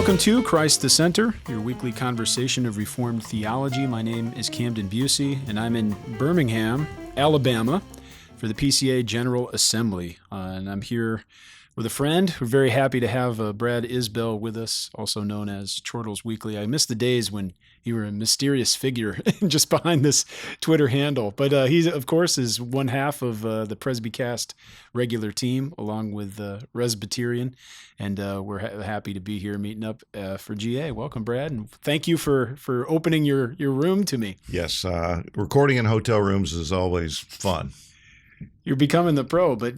Welcome to Christ the Center, your weekly conversation of Reformed theology. My name is Camden Busey, and I'm in Birmingham, Alabama, for the PCA General Assembly. And I'm here with a friend. We're very happy to have Brad Isbell with us, also known as Chortles Weekly. I miss the days when you were a mysterious figure just behind this Twitter handle. But he, of course, is one half of the Presbycast regular team, along with Presbyterian. And we're happy to be here meeting up for GA. Welcome, Brad. And thank you for opening your room to me. Yes, recording in hotel rooms is always fun. You're becoming the pro, but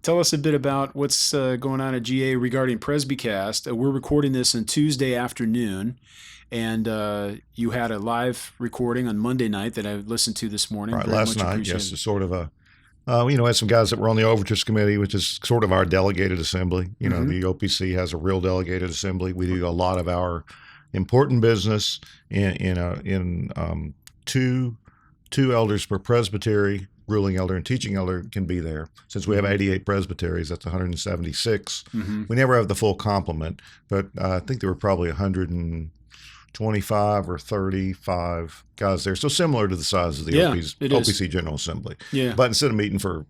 tell us a bit about what's going on at GA regarding Presbycast. We're recording this on Tuesday afternoon, and you had a live recording on Monday night that I listened to this morning. Right, last night, yes, it's sort of a, had some guys that were on the Overtures Committee, which is sort of our delegated assembly. You know, the OPC has a real delegated assembly. We do a lot of our important business in two elders per presbytery. Ruling elder and teaching elder can be there. Since we have 88 presbyteries, that's 176. We never have the full complement, but I think there were probably 125 or 35 guys there. So similar to the size of the OPC General Assembly. Yeah. But instead of meeting for,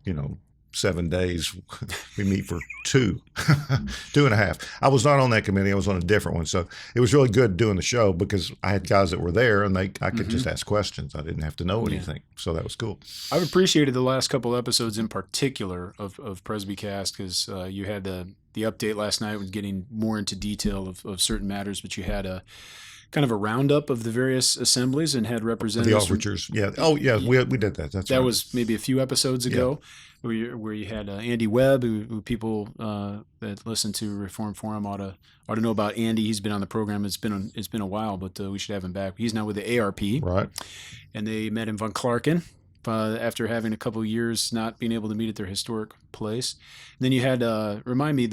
7 days, we meet for 2.5. I was not on that committee. I was on a different one. So it was really good doing the show because I had guys that were there and I could just ask questions. I didn't have to know anything. So that was cool. I've appreciated the last couple episodes in particular of Presbycast because you had the update last night with getting more into detail of certain matters, but you had a kind of a roundup of the various assemblies and had representatives. The overtures, yeah. Oh, yeah, we did that. That right. was maybe a few episodes ago, where you had Andy Webb, who people that listen to Reform Forum ought to know about. Andy, he's been on the program. It's been a while, but we should have him back. He's now with the ARP, right? And they met in Von Clarken after having a couple of years not being able to meet at their historic place. And then you had remind me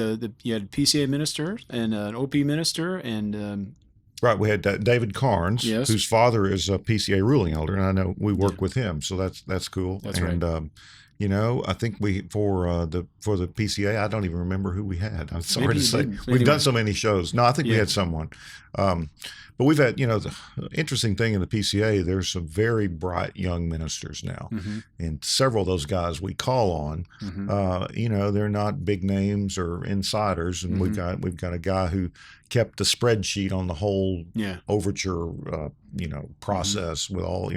you had a PCA minister and an OP minister and. Right, we had David Carnes, whose father is a PCA ruling elder, and I know we work with him, so that's cool. That's right. And I think we for the PCA, I don't even remember who we had. I'm sorry to say, we've done so many shows. No, I think we had someone, but we've had the interesting thing in the PCA. There's some very bright young ministers now, and several of those guys we call on. They're not big names or insiders, and we've got a guy who kept the spreadsheet on the whole overture, process with all,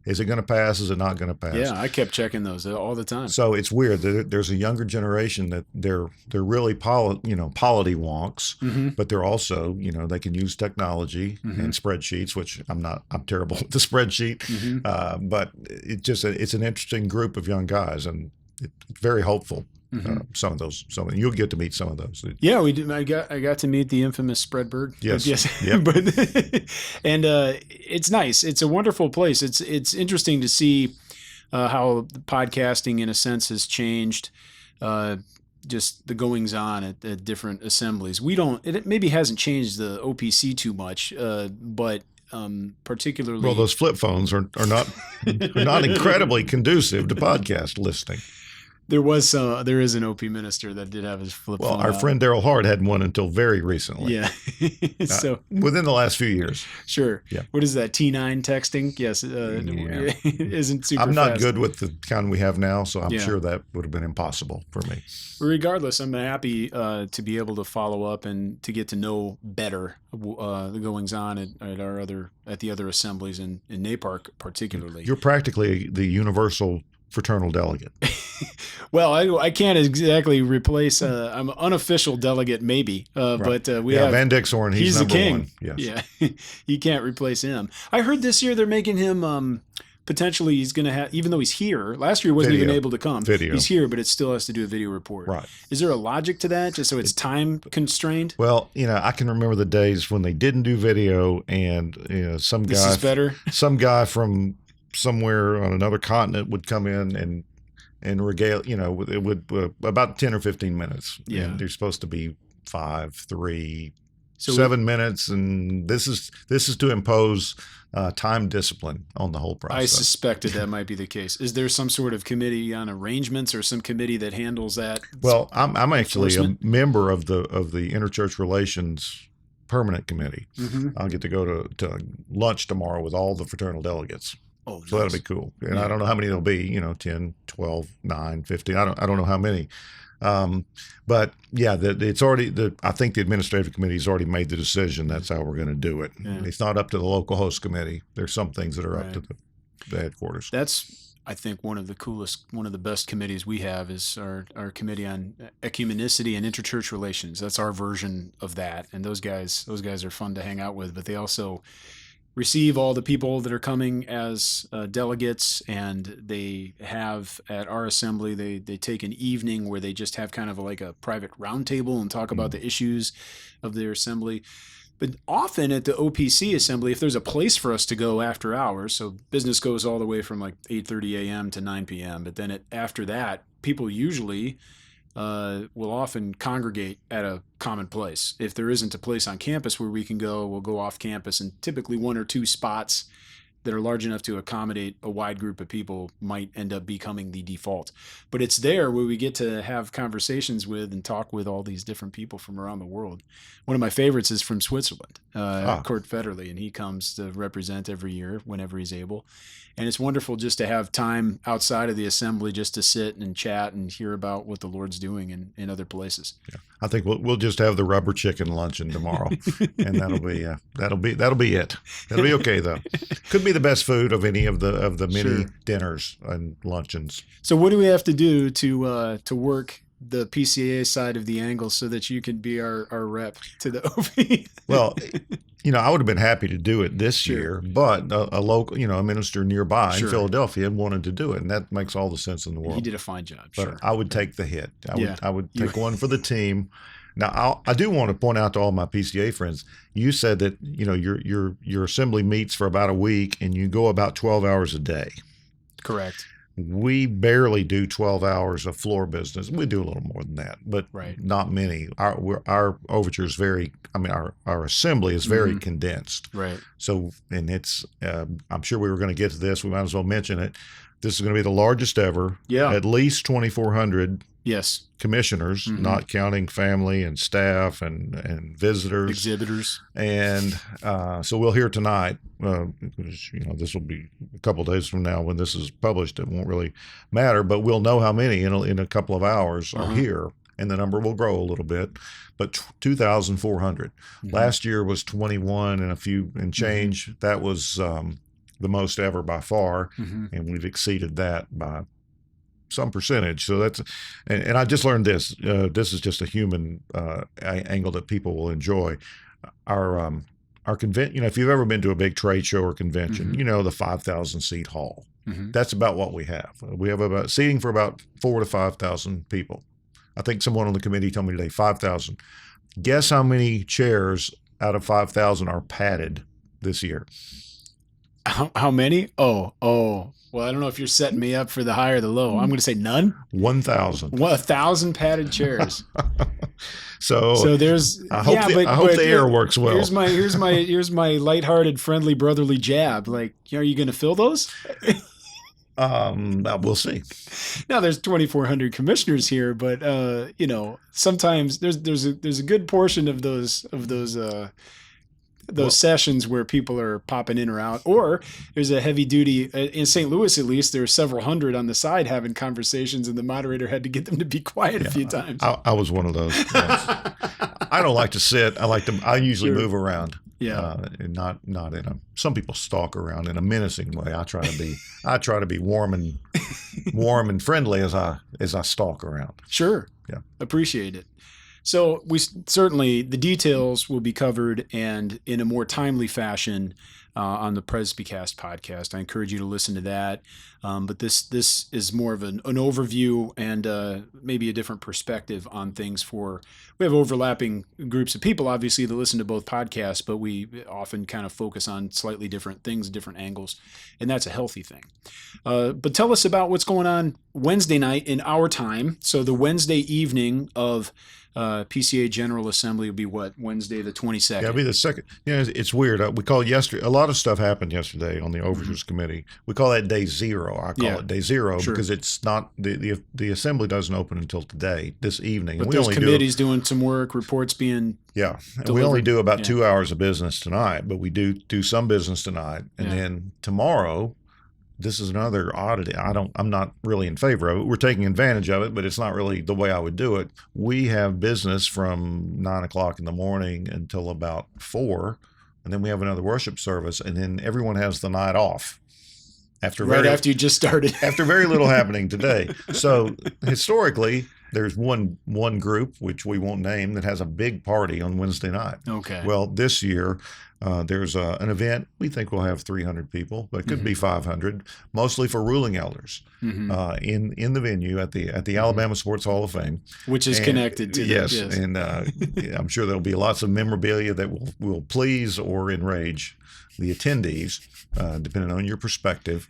is it going to pass? Is it not going to pass? Yeah, I kept checking those all the time. So it's weird. There's a younger generation that they're really polity wonks, but they're also, they can use technology and spreadsheets, which I'm terrible with the spreadsheet. But it's an interesting group of young guys, and it's very hopeful. Some of those, you'll get to meet some of those. Yeah, we did. I got to meet the infamous Spreadbird. Yes. Yep. But and it's nice. It's a wonderful place. It's interesting to see how podcasting, in a sense, has changed. Just the goings on at different assemblies. It maybe hasn't changed the OPC too much, but. Particularly, well, those flip phones are not incredibly conducive to podcast listening. There is an OP minister that did have his flip phone. Well, our friend Daryl Hart had one until very recently. Yeah. So within the last few years. Sure. Yeah. What is that? T9 texting? Yes. Isn't super I'm not fast. good with the kind we have now, so I'm sure that would have been impossible for me. Regardless, I'm happy to be able to follow up and to get to know better the goings on at the other assemblies in NAPARC particularly. You're practically the universal fraternal delegate. Well, I can't exactly replace. I'm an unofficial delegate, maybe, but we have Van Dixhorn. He's the king. One. Yes. Yeah, you can't replace him. I heard this year they're making him. Potentially, he's going to have, even though he's here. Last year, he wasn't even able to come. He's here, but it still has to do a video report. Right. Is there a logic to that, just so it's time constrained? Well, I can remember the days when they didn't do video, and some guy. This is better. Some guy from somewhere on another continent would come in and regale. It would about 10 or 15 minutes. Yeah. And they're supposed to be 5, 3, 7 minutes, and this is to impose time discipline on the whole process. I suspected that might be the case. Is there some sort of committee on arrangements or some committee that handles that? Well, I'm actually a member of the Interchurch Relations permanent committee. I'll get to go to lunch tomorrow with all the fraternal delegates. Oh, nice. So that'll be cool. And I don't know how many there'll be, 10, 12, 9, 15. I don't know how many. But yeah, it's already, I think the administrative committee's already made the decision. That's how we're going to do it. Yeah. It's not up to the local host committee. There's some things that are up to the headquarters. That's, I think, one of the best committees we have is our committee on ecumenicity and interchurch relations. That's our version of that. And those guys are fun to hang out with, but they also receive all the people that are coming as delegates, and they have at our assembly, they take an evening where they just have kind of like a private roundtable and talk about the issues of their assembly. But often at the OPC assembly, if there's a place for us to go after hours, so business goes all the way from like 8:30 a.m. to 9 p.m., but then after that, people usually will often congregate at a common place. If there isn't a place on campus where we can go, we'll go off campus, and typically one or two spots that are large enough to accommodate a wide group of people might end up becoming the default. But it's there where we get to have conversations with and talk with all these different people from around the world. One of my favorites is from Switzerland, Kurt Federley, and he comes to represent every year whenever he's able. And it's wonderful just to have time outside of the assembly just to sit and chat and hear about what the Lord's doing in other places. Yeah. I think we'll just have the rubber chicken luncheon tomorrow, and that'll be it. That'll be okay though. Could be the best food of any of the many dinners and luncheons. So what do we have to do to work the PCA side of the angle so that you can be our rep to the OP? Well, I would have been happy to do it this year, but a local, a minister nearby in Philadelphia wanted to do it, and that makes all the sense in the world. He did a fine job. But I would take the hit. I would take one for the team. Now, I do want to point out to all my PCA friends, you said that, your assembly meets for about a week and you go about 12 hours a day. Correct. We barely do 12 hours of floor business. We do a little more than that, but not many. Our overture is our assembly is very condensed. Right. So, and it's, I'm sure we were going to get to this. We might as well mention it. This is going to be the largest ever. Yeah. At least 2,400 commissioners, not counting family and staff and visitors. Exhibitors. And so we'll hear tonight, because, this will be a couple of days from now when this is published. It won't really matter, but we'll know how many in a couple of hours are here. And the number will grow a little bit, but 2,400. Last year was 21 and a few and change. That was the most ever by far, and we've exceeded that by some percentage. So that's, and I just learned this. This is just a human angle that people will enjoy. Our convention. If you've ever been to a big trade show or convention, the 5,000 seat hall. That's about what we have. We have about seating for about 4,000 to 5,000 people. I think someone on the committee told me today 5,000. Guess how many chairs out of 5,000 are padded this year? How many? Oh. Well, I don't know if you're setting me up for the high or the low. I'm going to say none. 1,000. 1,000 padded chairs. So there's. I hope the air works well. Here's my lighthearted, friendly, brotherly jab. Like, are you going to fill those? We'll see. Now there's 2,400 commissioners here, but sometimes there's a good portion of those sessions where people are popping in or out, or there's a heavy duty in St. Louis. At least there's several hundred on the side having conversations, and the moderator had to get them to be quiet a few times. I was one of those. I don't like to sit. I usually move around. Yeah, and not in a. Some people stalk around in a menacing way. I try to be warm and friendly as I stalk around. Sure. Yeah. Appreciate it. So we certainly, the details will be covered and in a more timely fashion on the Presbycast podcast. I encourage you to listen to that. But this is more of an overview and maybe a different perspective on things. We have overlapping groups of people, obviously, that listen to both podcasts, but we often kind of focus on slightly different things, different angles, and that's a healthy thing. But tell us about what's going on Wednesday night in our time. So the Wednesday evening of PCA General Assembly will be what? Wednesday the 22nd. Yeah, it'll be the second. It's weird. We call yesterday. A lot of stuff happened yesterday on the Overtures Committee. We call that day zero. I call it day zero because it's not the assembly doesn't open until today, this evening. But there's committees doing some work, reports being and we only do about 2 hours of business tonight, but we do some business tonight, and then tomorrow. This is another oddity. I'm not really in favor of it. We're taking advantage of it, but it's not really the way I would do it. We have business from 9 o'clock in the morning until about 4, and then we have another worship service, and then everyone has the night off. After you just started. After very little happening today. So historically, there's one group, which we won't name, that has a big party on Wednesday night. Okay. Well, this year, there's an event. We think we'll have 300 people, but it could be 500, mostly for ruling elders in the venue at the Alabama Sports Hall of Fame. Which is connected to yes. And I'm sure there'll be lots of memorabilia that will please or enrage the attendees, depending on your perspective.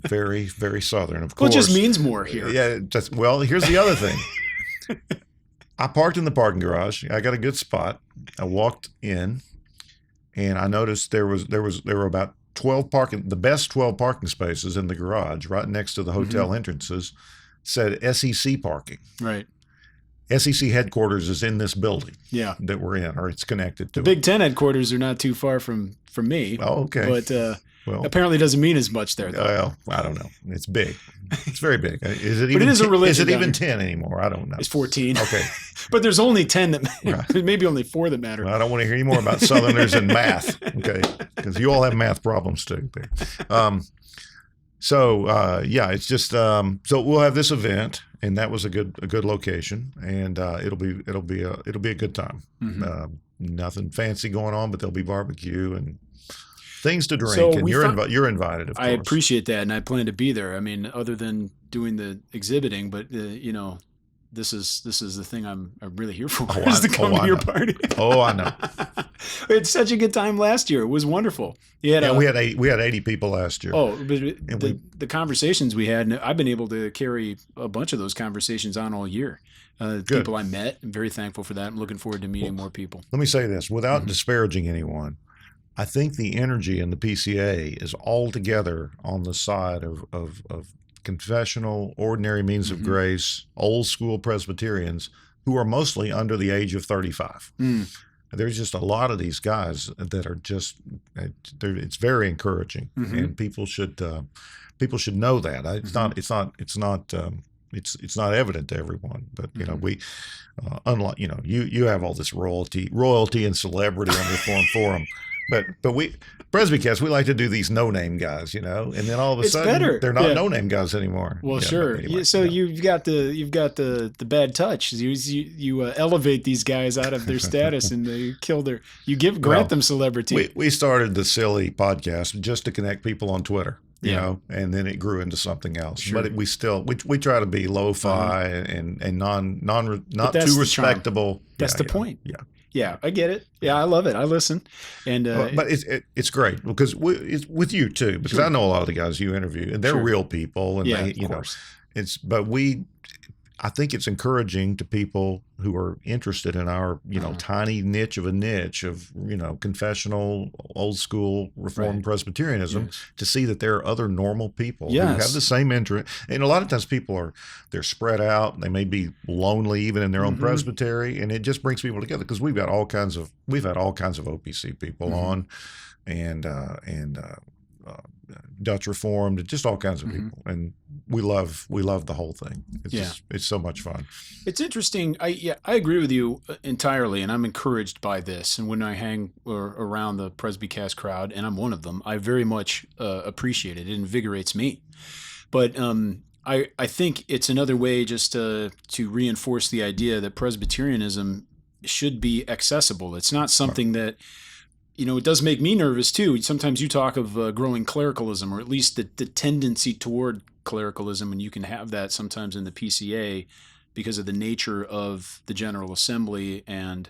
Very, very Southern, of course. Well, it just means more here. Yeah. Well, here's the other thing. I parked in the parking garage. I got a good spot. I walked in, and I noticed there were about 12 the best 12 parking spaces in the garage, right next to the hotel entrances, said SEC parking. Right. SEC headquarters is in this building that we're in, or it's connected to the Big Ten headquarters are not too far from me. Oh, okay. But apparently doesn't mean as much there, though. Well, I don't know. It's big. It's very big. Is it even? But it is a religion. Is it even 10 anymore? I don't know. It's 14. Okay. But there's only 10 that matter. Maybe only 4 that matter. Well, I don't want to hear any more about Southerners and math. Okay, because you all have math problems too. It's just so we'll have this event, and that was a good location, and it'll be a good time. Nothing fancy going on, but there'll be barbecue and things to drink, and you're invited. Of course, I appreciate that, and I plan to be there. I mean, other than doing the exhibiting, but this is the thing I'm really here for. Is to come to your party. Oh, I know. We had such a good time last year. It was wonderful. We had 80 people last year. Oh, but the conversations we had, and I've been able to carry a bunch of those conversations on all year. People I met, I'm very thankful for that. I'm looking forward to meeting more people. Let me say this, without disparaging anyone. I think the energy in the PCA is altogether on the side of confessional, ordinary means of grace, old school Presbyterians who are mostly under the age of 35. There's just a lot of these guys that are just, it's very encouraging, and people should know that. It's not evident to everyone, but we, unlike you have all this royalty and celebrity on Reformed Forum. But we Presbycast, we like to do these no-name guys, and then all of a sudden they're not no-name guys anymore. Well, sure. Anyway, so you've got the bad touch. You elevate these guys out of their status, and grant them celebrity. We started the silly podcast just to connect people on Twitter. And then it grew into something else. Sure. But we try to be lo-fi and not too respectable. That's the point. Yeah, I get it. Yeah, I love it. I listen, and but it's great because it's with you too, because I know a lot of the guys you interview, and they're real people, and I think it's encouraging to people who are interested in our tiny niche of confessional, old school Reformed Presbyterianism to see that there are other normal people who have the same interest. And a lot of times they're spread out. They may be lonely even in their own presbytery, and it just brings people together because we've had all kinds of OPC people on, and Dutch Reformed, just all kinds of people, and we love the whole thing. It's so much fun. It's interesting. I agree with you entirely, and I'm encouraged by this. And when I hang around the Presbycast crowd, and I'm one of them, I very much appreciate it. It invigorates me. But I think it's another way just to reinforce the idea that Presbyterianism should be accessible. It's not something that. It does make me nervous too. Sometimes you talk of growing clericalism, or at least the tendency toward clericalism, and you can have that sometimes in the PCA because of the nature of the General Assembly, and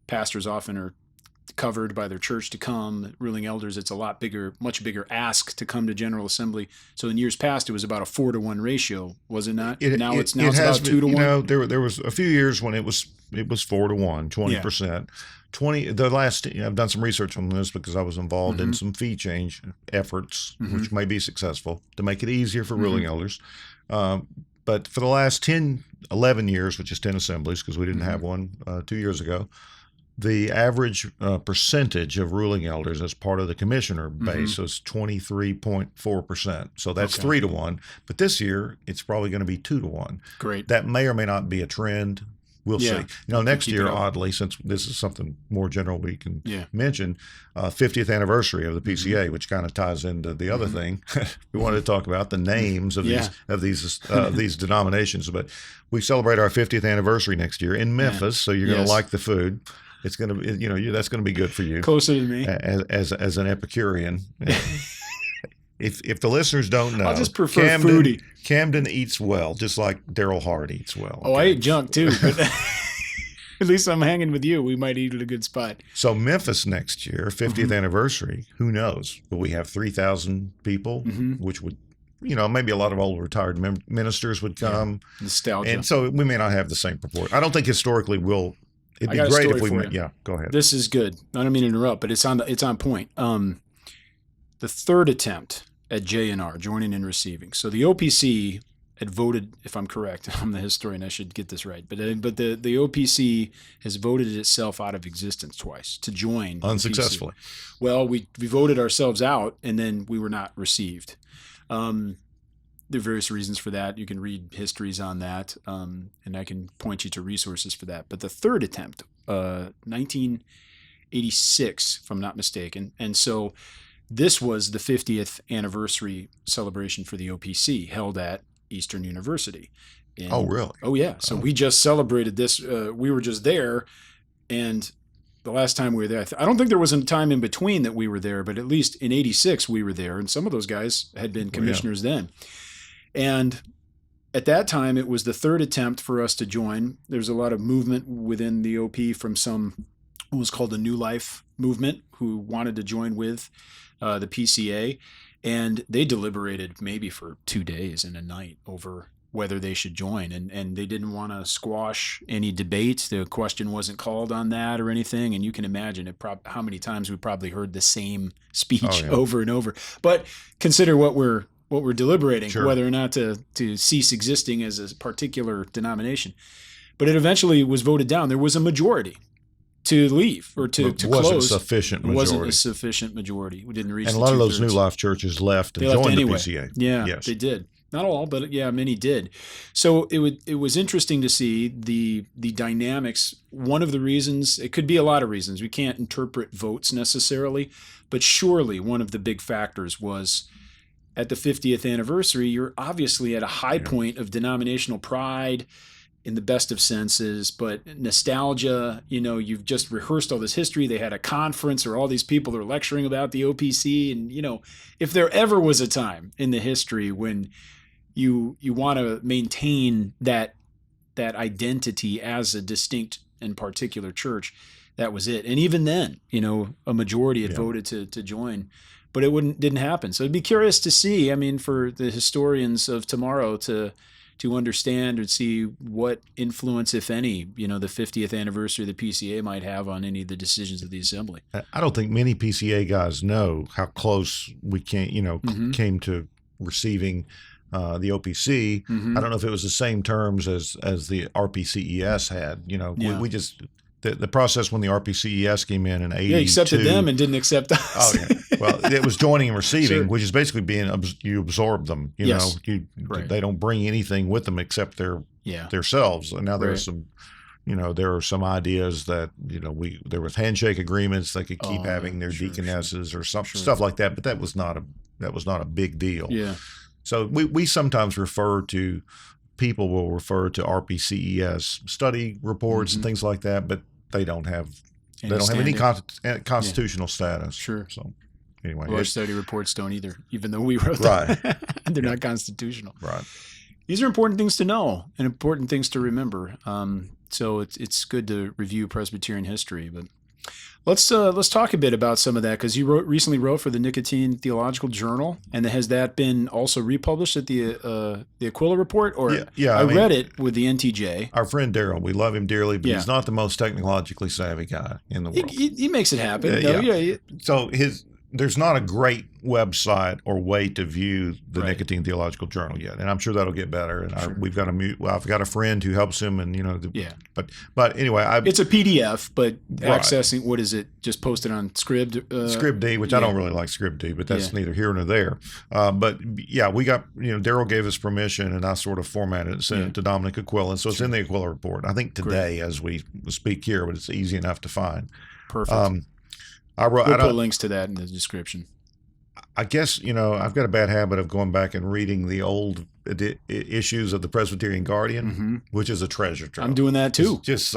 pastors often are covered by their church to come. Ruling elders, it's a lot bigger, much bigger ask to come to General Assembly. So in years past, it was about a 4-to-1 ratio, was it not? Now it's about 2-to-1. You know, there was a few years when it was 4-to-1, 20%. 20. I've done some research on this because I was involved in some fee change efforts, which may be successful to make it easier for ruling elders. But for the last 11 years, which is 10 assemblies, because we didn't have one 2 years ago, the average percentage of ruling elders as part of the commissioner base was 23.4%. So that's 3-to-1. But this year, it's probably going to be 2-to-1. Great. That may or may not be a trend. We'll see. You know, next year, oddly, since this is something more general we can mention, 50th anniversary of the PCA, which kind of ties into the other thing we wanted to talk about, the names of these denominations. But we celebrate our 50th anniversary next year in Memphis, so you're going to like the food. It's going to be, you know, that's going to be good for you. Closer to me. As an Epicurean. If the listeners don't know, I'll just prefer foodie. Camden eats well, just like Daryl Hart eats well. Oh, I eat junk too, but at least I'm hanging with you. We might eat at a good spot. So Memphis next year, 50th anniversary, who knows? Will we have 3,000 people, which would, you know, maybe a lot of old retired ministers would come. Nostalgia. And so we may not have the same proportion. I don't think historically it'd be great if we went. Yeah, go ahead. This is good. I don't mean to interrupt, but it's on point. The third attempt at J&R, joining and receiving. So the OPC had voted, if I'm correct, I'm the historian, I should get this right, but the OPC has voted itself out of existence twice to join. Unsuccessfully. Well, we voted ourselves out, and then we were not received. There are various reasons for that. You can read histories on that, and I can point you to resources for that. But the third attempt, 1986, if I'm not mistaken, and so this was the 50th anniversary celebration for the OPC held at Eastern University. Oh, really? Oh, yeah. So we just celebrated this. We were just there, and the last time we were there, I don't think there was a time in between that we were there, but at least in 86 we were there, and some of those guys had been commissioners then. And at that time, it was the third attempt for us to join. There's a lot of movement within the OP from what was called the New Life movement, who wanted to join with the PCA, and they deliberated maybe for 2 days and a night over whether they should join, and they didn't want to squash any debate. The question wasn't called on that or anything, and you can imagine how many times we probably heard the same speech over and over. But consider what we're deliberating, whether or not to cease existing as a particular denomination. But it eventually was voted down. There was a majority to leave or to close. It wasn't a sufficient majority. We didn't reach. And a lot of those New Life churches left and joined the PCA. Yeah, yes. They did. Not all, but many did. So it was interesting to see the dynamics. One of the reasons, it could be a lot of reasons. We can't interpret votes necessarily, but surely one of the big factors was at the 50th anniversary, you're obviously at a high point of denominational pride in the best of senses, but nostalgia, you've just rehearsed all this history. They had a conference or all these people are lecturing about the OPC. And, if there ever was a time in the history when you want to maintain that identity as a distinct and particular church, that was it. And even then, a majority had voted to join, but it didn't happen. So it'd be curious to see, for the historians of tomorrow to understand and see what influence, if any, the 50th anniversary of the PCA might have on any of the decisions of the Assembly. I don't think many PCA guys know how close we came to receiving the OPC. I don't know if it was the same terms as the RPCES had. We just the process when the RPCES came in 82. Yeah, accepted them and didn't accept us. Oh, yeah. Well, it was joining and receiving, which is basically you absorb them. They don't bring anything with them except themselves. And now there's some, there are some ideas that there was handshake agreements they could keep having their deaconesses or stuff like that. But that was not a big deal. Yeah. So we sometimes people will refer to RPCES study reports and things like that, but they don't have any constitutional status. Sure. So anyway, our study reports don't either, even though we wrote them. Right. They're not constitutional. Right. These are important things to know and important things to remember. So it's good to review Presbyterian history. But Let's talk a bit about some of that, because you recently wrote for the Nicotine Theological Journal, and has that been also republished at the Aquila Report? Or yeah, I read it with the NTJ. Our friend Daryl, we love him dearly, but he's not the most technologically savvy guy in the world. He makes it happen. So there's not a great website or way to view the Nicotine Theological Journal yet, and I'm sure that'll get better. And I've got a friend who helps him, and But anyway, it's a PDF, but accessing, what is it? Just posted on Scribd. Scribd, which I don't really like Scribd, but that's neither here nor there. But yeah, we got Daryl gave us permission, and I sort of formatted it and sent it to Dominic Aquila, so it's in the Aquila Report. I think today as we speak here, but it's easy enough to find. Perfect. We'll put links to that in the description. I guess, I've got a bad habit of going back and reading the old issues of the Presbyterian Guardian, which is a treasure trove. I'm doing that too. It's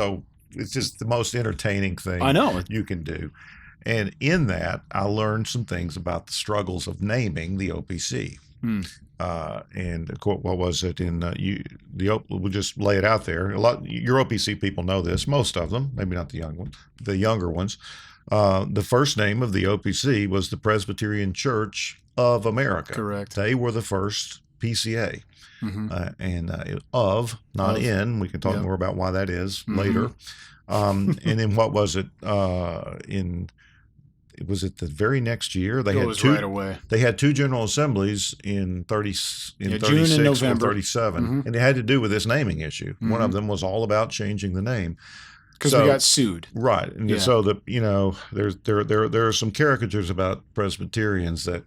just the most entertaining thing you can do. And in that, I learned some things about the struggles of naming the OPC. And what was it we'll just lay it out there. Your OPC people know this, most of them, maybe not the younger ones. The first name of the OPC was the Presbyterian Church of America. Correct. They were the first PCA. Not in. We can talk more about why that is later. And then what was it? Was it the very next year? They had two right away. They had two General Assemblies in 36 and 37, and it had to do with this naming issue. One of them was all about changing the name. Because we got sued, right? And so there are some caricatures about Presbyterians that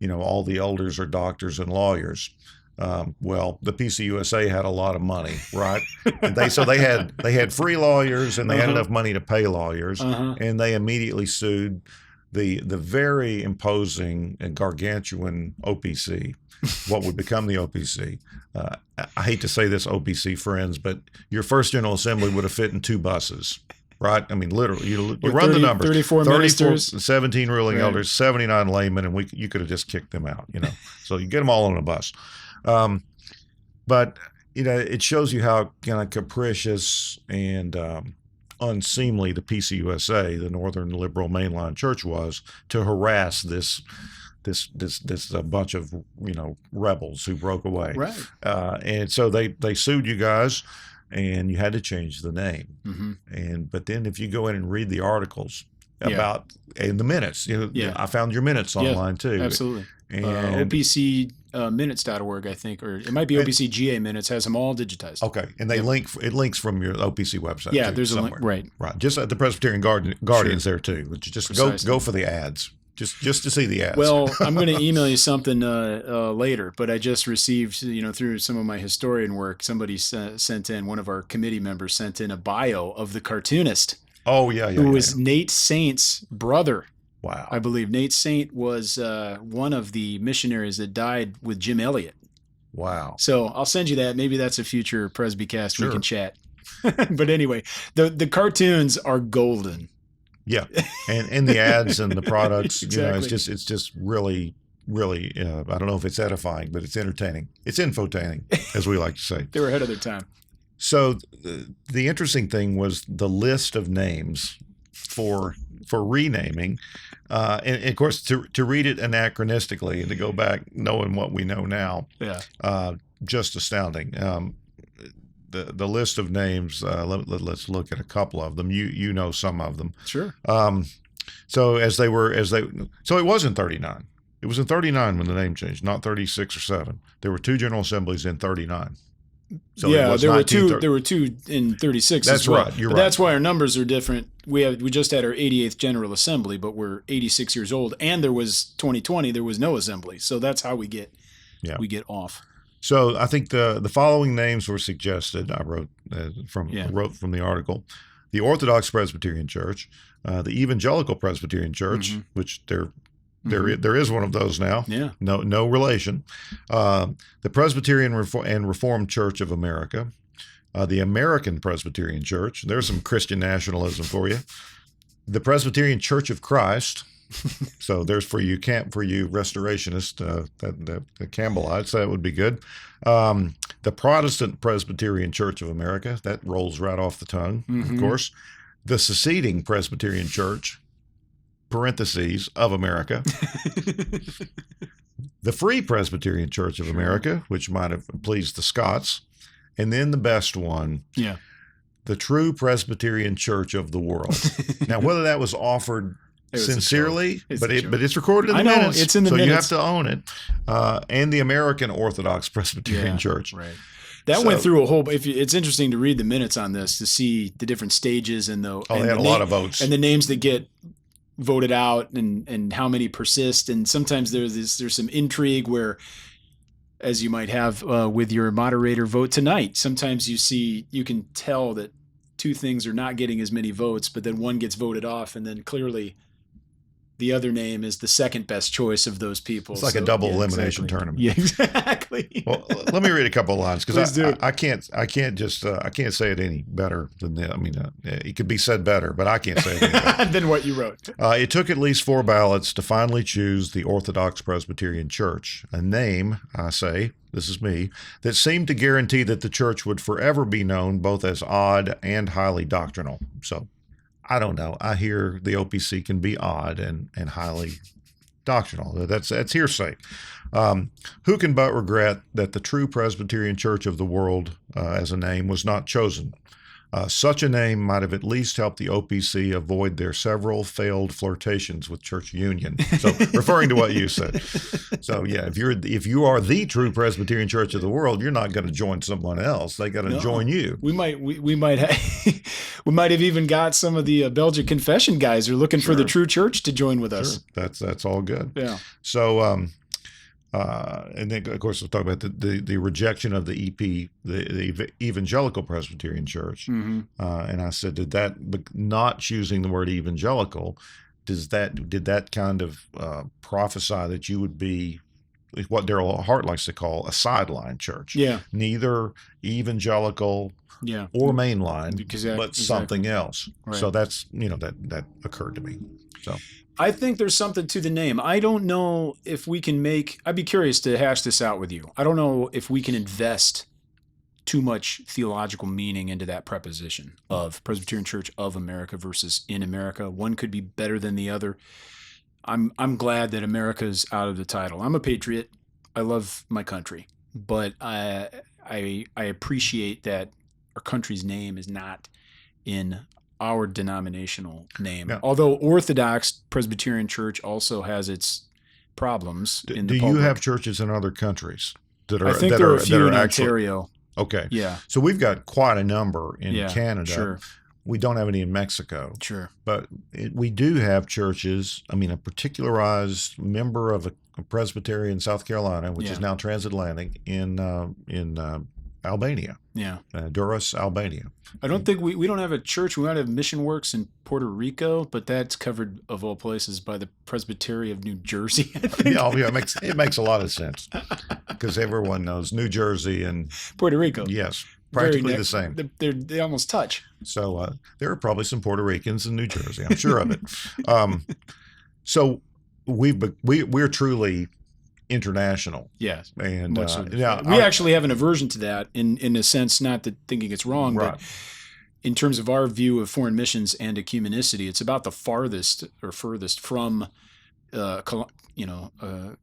all the elders are doctors and lawyers. Well, the PCUSA had a lot of money, right? And they had free lawyers, and they had enough money to pay lawyers, and they immediately sued the very imposing and gargantuan OPC, what would become the OPC. I hate to say this, OPC friends, but your first General Assembly would have fit in 2 buses, right? I mean, literally, you run the numbers. 34 ministers. 17 ruling elders, 79 laymen, and you could have just kicked them out, So you get them all on a bus. But, it shows you how kind of capricious and unseemly the PCUSA, the Northern Liberal Mainline Church, was to harass this bunch of rebels who broke away, right? And so they sued you guys, and you had to change the name. But then if you go in and read the articles about in the minutes, I found your minutes online too. Absolutely. And OPC minutes.org, I think, or it might be OPC GA minutes, has them all digitized. Okay, and it links from your OPC website. Yeah, there's somewhere. A link, right. Just at the Presbyterian Guardians there too. Just go for the ads. Just to see the ads. Well, I'm going to email you something later, but I just received, through some of my historian work, somebody sent in, one of our committee members sent in a bio of the cartoonist. Oh, yeah. Who was Nate Saint's brother. Wow. I believe Nate Saint was one of the missionaries that died with Jim Elliot. Wow. So I'll send you that. Maybe that's a future Presbycast. We can chat. But anyway, the cartoons are golden. Yeah, and the ads and the products, exactly. It's just really, really. I don't know if it's edifying, but it's entertaining. It's infotaining, as we like to say. They were ahead of their time. So the interesting thing was the list of names for renaming, and of course to read it anachronistically and to go back knowing what we know now. Just astounding. The list of names, let's look at a couple of them. You know some of them. Sure. So it was in 39. It was in 39 when the name changed, not 36 or 7. There were 2 General Assemblies in 39. So there were two in 36 that's as well. Right. You're but right. That's why our numbers are different. We just had our 88th General Assembly, but we're 86 years old, and there was 2020. There was no assembly, so that's how we get off. So I think the following names were suggested. I wrote from the article: the Orthodox Presbyterian Church, the Evangelical Presbyterian Church, which there is one of those now. Yeah. No relation. The Presbyterian and Reformed Church of America, the American Presbyterian Church. There's some Christian nationalism for you. The Presbyterian Church of Christ. So there's for you restorationists, the Campbellites, that would be good. The Protestant Presbyterian Church of America, that rolls right off the tongue, of course. the seceding Presbyterian Church, parentheses, of America, the Free Presbyterian Church of America, which might have pleased the Scots, and then the best one, the True Presbyterian Church of the World. Now, whether that was offered sincerely, but it's recorded in the minutes. It's in the minutes. You have to own it. And the American Orthodox Presbyterian Church. Right. That went through a whole. It's interesting to read the minutes on this to see the different stages and the. They had a lot of votes and the names that get voted out and how many persist. And sometimes there's some intrigue where, as you might have with your moderator vote tonight, sometimes you can tell that two things are not getting as many votes, but then one gets voted off, and then clearly the other name is the second best choice of those people. It's like a double elimination tournament. Yeah, exactly. Well, let me read a couple of lines because I can't say it any better than that. I mean, it could be said better, but I can't say it any better than what you wrote. It took at least 4 ballots to finally choose the Orthodox Presbyterian Church, a name, I say, this is me, that seemed to guarantee that the church would forever be known both as odd and highly doctrinal. So, I don't know. I hear the OPC can be odd and highly doctrinal. That's hearsay. Who can but regret that the True Presbyterian Church of the World as a name was not chosen? Such a name might have at least helped the OPC avoid their several failed flirtations with church union. So, referring to what you said. So, yeah, if you are the True Presbyterian Church of the World, you're not going to join someone else. They got to join you. We might have even got some of the Belgian Confession guys who are looking for the True Church to join with us. That's all good. Yeah. So, and then, of course, we'll talk about the rejection of the Evangelical Presbyterian Church. Mm-hmm. And I said, did that, not choosing the word evangelical, did that kind of prophesy that you would be what Daryl Hart likes to call a sideline church? Yeah. Neither evangelical or mainline, but something else. Right. So that's, that occurred to me. So I think there's something to the name. I don't know if we can I'd be curious to hash this out with you. I don't know if we can invest too much theological meaning into that preposition of Presbyterian Church of America versus in America. One could be better than the other. I'm glad that America's out of the title. I'm a patriot. I love my country, but I appreciate that our country's name is not in our denominational name. Yeah. Although Orthodox Presbyterian Church also has its problems in the public. Do you have churches in other countries that are? I think there are a few in Ontario. Okay. Yeah. So we've got quite a number in Canada. Sure. We don't have any in Mexico. Sure. But we do have churches. I mean, a particularized member of a presbytery in South Carolina, which is now transatlantic, in Albania. Yeah. Durrës, Albania. I don't think we don't have a church. We might have mission works in Puerto Rico, but that's covered, of all places, by the Presbytery of New Jersey, I think. It makes a lot of sense because everyone knows New Jersey and Puerto Rico. Yes. Practically the same. They almost touch. So there are probably some Puerto Ricans in New Jersey. I'm sure of it. So we're truly international. Yes. And we actually have an aversion to that in a sense, not that thinking it's wrong, but in terms of our view of foreign missions and ecumenicity, it's about the farthest or furthest from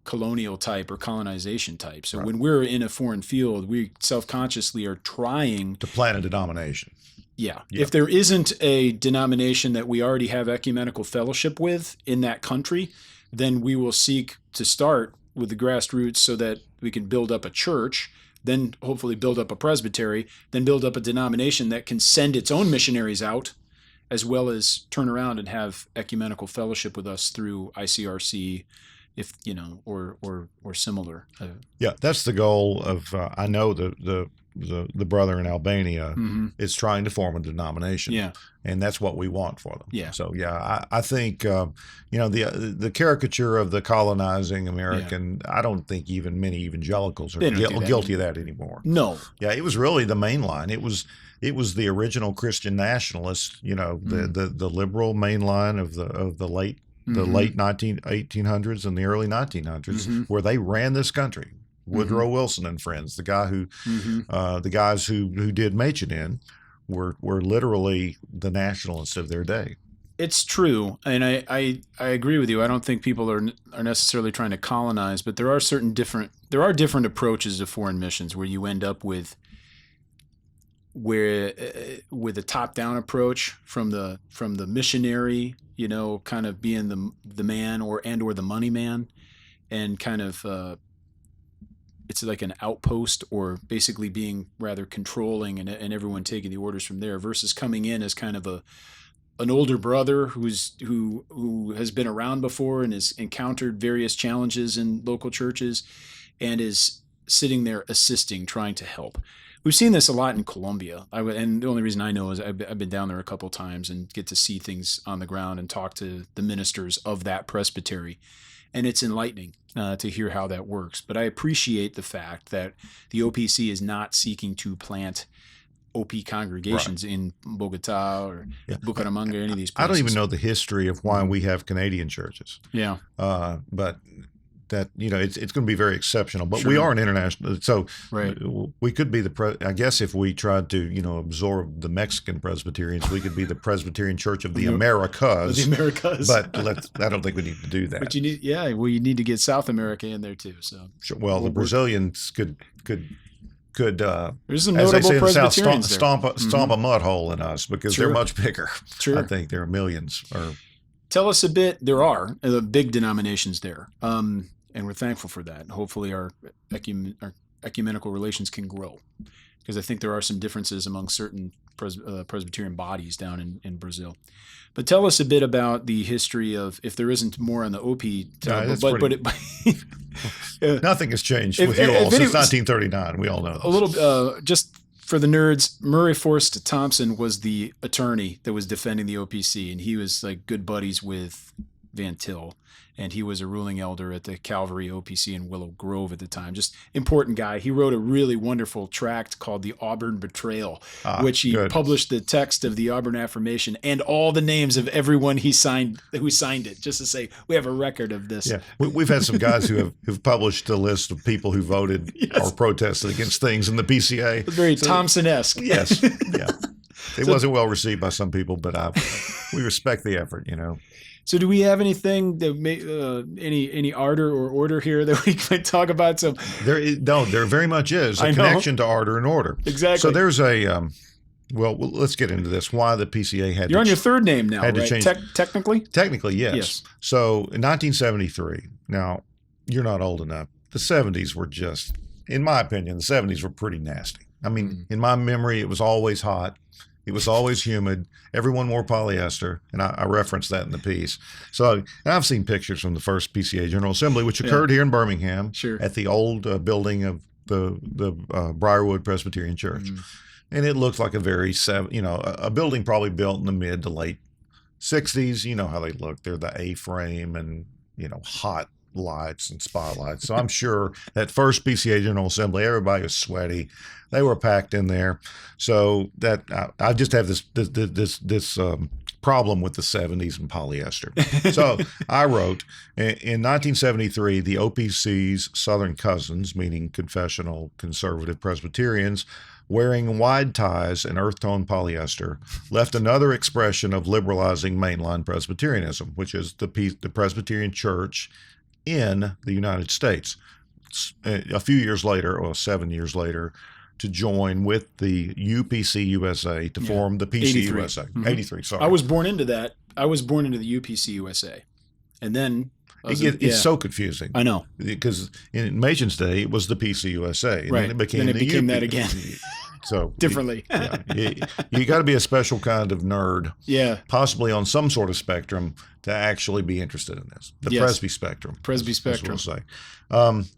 colonial type or colonization type. So when we're in a foreign field, we self-consciously are trying to plant a denomination. Yeah. If there isn't a denomination that we already have ecumenical fellowship with in that country, then we will seek to start with the grassroots so that we can build up a church, then hopefully build up a presbytery, then build up a denomination that can send its own missionaries out, as well as turn around and have ecumenical fellowship with us through ICRC, or similar. That's the goal of. I know the brother in Albania is trying to form a denomination. Yeah. And that's what we want for them. Yeah. So I think the caricature of the colonizing American. I don't think even many evangelicals are guilty of that anymore. No. Yeah, it was really the main line. It was the original Christian nationalists. The liberal main line of the late 1800s and the early 1900s, where they ran this country. Woodrow Wilson and friends, the guy the guys who did Machen were literally the nationalists of their day. It's true, and I agree with you. I don't think people are necessarily trying to colonize, but there are different approaches to foreign missions where you end up with a top-down approach from the missionary, kind of being the man or the money man, and kind of it's like an outpost, or basically being rather controlling and everyone taking the orders from there, versus coming in as kind of an older brother who has been around before and has encountered various challenges in local churches and is sitting there assisting, trying to help. We've seen this a lot in Colombia, and the only reason I know is I've been down there a couple of times and get to see things on the ground and talk to the ministers of that presbytery, and it's enlightening to hear how that works. But I appreciate the fact that the OPC is not seeking to plant OP congregations in Bogota or Bucaramanga, any of these places. I don't even know the history of why we have Canadian churches. Yeah. But that, it's going to be very exceptional. But we are an international, so we could be I guess if we tried to, absorb the Mexican Presbyterians, we could be the Presbyterian Church of the Americas. The Americas. But I don't think we need to do that. But you need to get South America in there too. So sure. Well, the Brazilians could there's some as they notable say in the South, Presbyterians stomp a mud hole in us, because they're much bigger. Sure. I think there are millions. Tell us a bit. There are big denominations there, and we're thankful for that. Hopefully our ecumenical relations can grow, because I think there are some differences among certain Presbyterian bodies down in Brazil. But tell us a bit about the history of, if there isn't more on the OP. Nothing has changed with you all since 1939. We all know this. A little, just for the nerds, Murray Forrest Thompson was the attorney that was defending the OPC, and he was like good buddies with Van Til, and he was a ruling elder at the Calvary OPC in Willow Grove at the time. Just important guy. He wrote a really wonderful tract called The Auburn Betrayal, which he published the text of the Auburn Affirmation and all the names of everyone who signed it, just to say we have a record of this. Yeah, we've had some guys who've published a list of people who voted or protested against things in the PCA. Very Thompson-esque. Yes, yeah. It wasn't well received by some people, but we respect the effort, So do we have anything that any ardor or order here that we can talk about? So there very much is a connection to ardor and order. Exactly. So there's well, let's get into this. Why the PCA had You're on your third name now, had right? to change. Technically? Technically, yes. So in 1973, now you're not old enough. The 70s were just, in my opinion, the 70s were pretty nasty. I mean, in my memory, it was always hot. It was always humid. Everyone wore polyester, and I referenced that in the piece. So I've seen pictures from the first PCA General Assembly, which occurred here in Birmingham at the old building of the Briarwood Presbyterian Church. And it looks like a building probably built in the mid to late 60s. You know how they look. They're the A-frame and, hot lights and spotlights. So I'm sure that first PCA General Assembly, everybody was sweaty. They were packed in there. So that I just have this problem with the 70s and polyester. So I wrote in 1973, the OPC's Southern cousins, meaning confessional conservative Presbyterians, wearing wide ties and earth tone polyester, left another expression of liberalizing mainline Presbyterianism, which is the Presbyterian Church in the United States. A few years later, or 7 years later, to join with the UPC USA to form the PC 83. USA. 83, sorry. I was born into that. I was born into the UPC USA. And then it's so confusing. I know. Because in Mason's day, it was the PC USA. And then it became that again. So differently. You got to be a special kind of nerd. Yeah. Possibly on some sort of spectrum to actually be interested in this. The Presby spectrum. Presby spectrum. We'll say.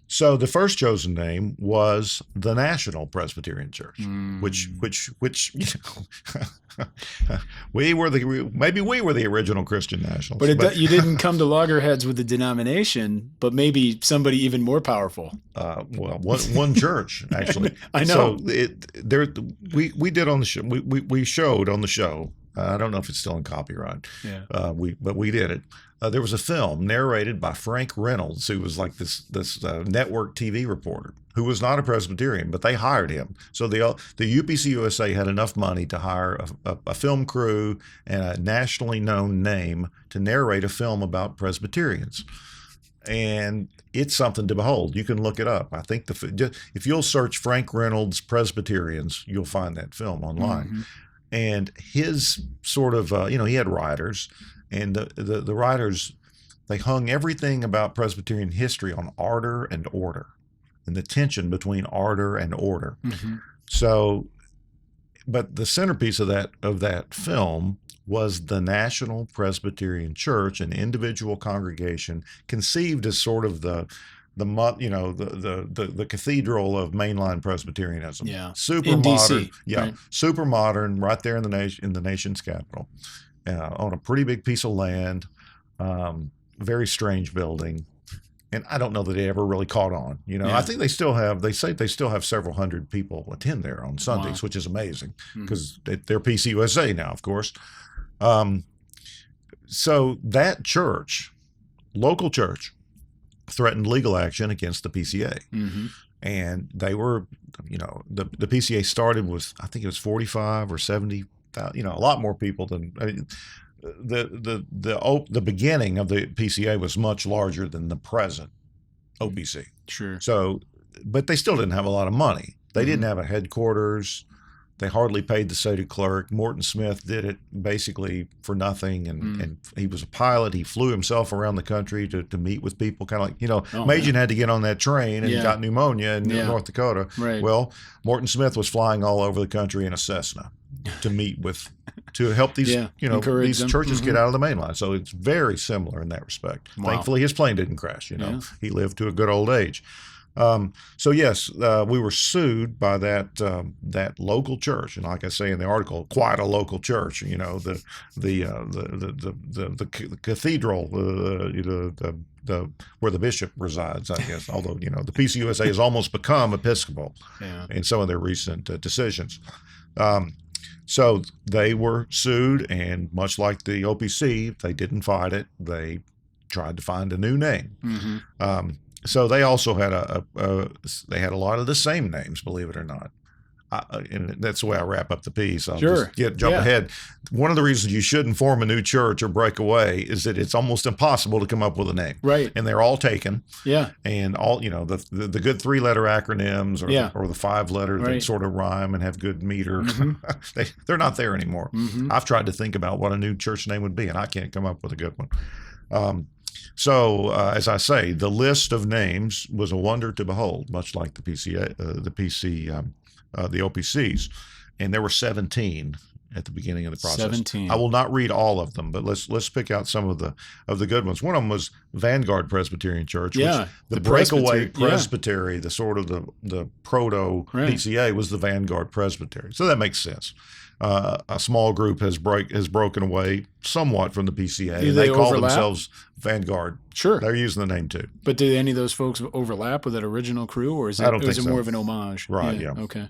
So the first chosen name was the National Presbyterian Church, which we were the original Christian nationalists. But you didn't come to loggerheads with the denomination, but maybe somebody even more powerful. Well, one church actually. I know. So we did on the show. We showed on the show I don't know if it's still in copyright. Yeah. But we did it. There was a film narrated by Frank Reynolds, who was like this network TV reporter, who was not a Presbyterian, but they hired him. So the UPC USA had enough money to hire a film crew and a nationally known name to narrate a film about Presbyterians. And it's something to behold. You can look it up. I think if you'll search Frank Reynolds Presbyterians, you'll find that film online. Mm-hmm. And his sort of, he had writers, and the writers, they hung everything about Presbyterian history on ardor and order, and the tension between ardor and order. Mm-hmm. So, but the centerpiece of that film was the National Presbyterian Church, an individual congregation conceived as sort of the cathedral of mainline Presbyterianism. Yeah, super in modern. DC, yeah, right? Super modern, right there in the nation's capital, on a pretty big piece of land. Very strange building, and I don't know that it ever really caught on. I think they still have. They say they still have several hundred people attend there on Sundays, which is amazing because they're PC USA now, of course. So that church, local church, threatened legal action against the PCA. Mm-hmm. And they were, the PCA started with, I think it was 45 or 70, a lot more people than, the beginning of the PCA was much larger than the present OPC. Sure. So, but they still didn't have a lot of money. They didn't have a headquarters. They hardly paid the city clerk. Morton Smith did it basically for nothing, and he was a pilot. He flew himself around the country to meet with people, kind of like, Majan had to get on that train and got pneumonia in North Dakota. Right. Well, Morton Smith was flying all over the country in a Cessna to help these these churches get out of the main line. So it's very similar in that respect. Wow. Thankfully, his plane didn't crash. He lived to a good old age. So yes, we were sued by that local church, and like I say in the article, quite a local church. The cathedral, where the bishop resides, I guess. Although the PCUSA has almost become Episcopal in some of their recent decisions. So they were sued, and much like the OPC, they didn't fight it. They tried to find a new name. Mm-hmm. So they also had they had a lot of the same names, believe it or not. And that's the way I wrap up the piece. I'll just jump ahead. One of the reasons you shouldn't form a new church or break away is that it's almost impossible to come up with a name. Right. And they're all taken. Yeah. And all, the good 3-letter acronyms or the 5-letter that sort of rhyme and have good meter. Mm-hmm. They're not there anymore. Mm-hmm. I've tried to think about what a new church name would be, and I can't come up with a good one. So, as I say, the list of names was a wonder to behold, much like the PCA, the OPCs, and there were 17 at the beginning of the process. 17. I will not read all of them, but let's pick out some of the good ones. One of them was Vanguard Presbyterian Church, which the breakaway presbytery, the sort of the proto PCA was the Vanguard Presbytery. So that makes sense. A small group has broken away somewhat from the PCA. Do they call overlap? themselves Vanguard. Sure. They're using the name too. But do any of those folks overlap with that original crew, or is it more of an homage? Right, yeah. Okay.